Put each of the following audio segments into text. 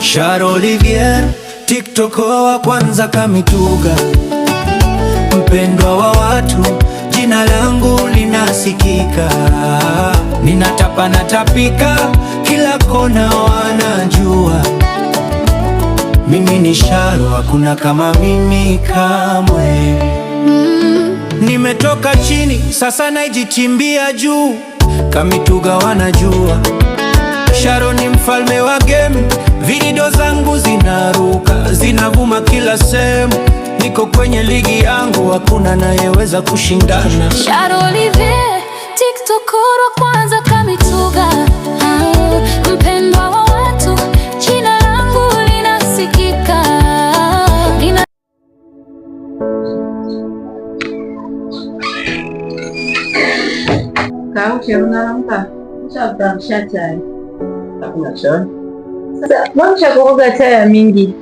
Sharo Olivier, TikTok wa kwanza Kamituga, mpendwa wa watu, jina langu linasikika. Ninatapa natapika, kila kona wanajua mimi ni Sharo, hakuna kama mimi kamwe. Nimetoka chini, sasa najichimbia juu, Kamituga wanajua Sharo ni mfalme wa game. Video zangu zinaruka, zinavuma kila sehemu. Niko kwenye ligi yangu, hakuna nayeweza kushindana. Sharo Olivier, TikTok wa kwanza Kamituga, mpendwa wa watu, jina langu linasikika. Kauke unaamka? Ushaamsha chai? Hakuna chai. Sasa mbona koroga chai mingi?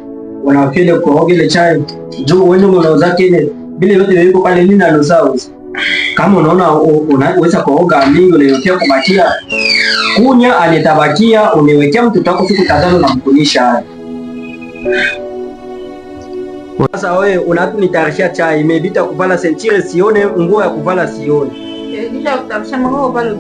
Unafile koroga ile chai. Juu wewe ndio unauza ile. Vile vyote viko pale nini na sauce. Kama unaona unaweza koroga mingi unayotea kubakia. Kunya alitabakia uniwekea mtoto wako siku kadhaa na mkunisha. Sasa wewe unatunitarisha chai imebita kuvala sentire sione nguo ya kuvala sione. Ndio kutarisha mambo pale.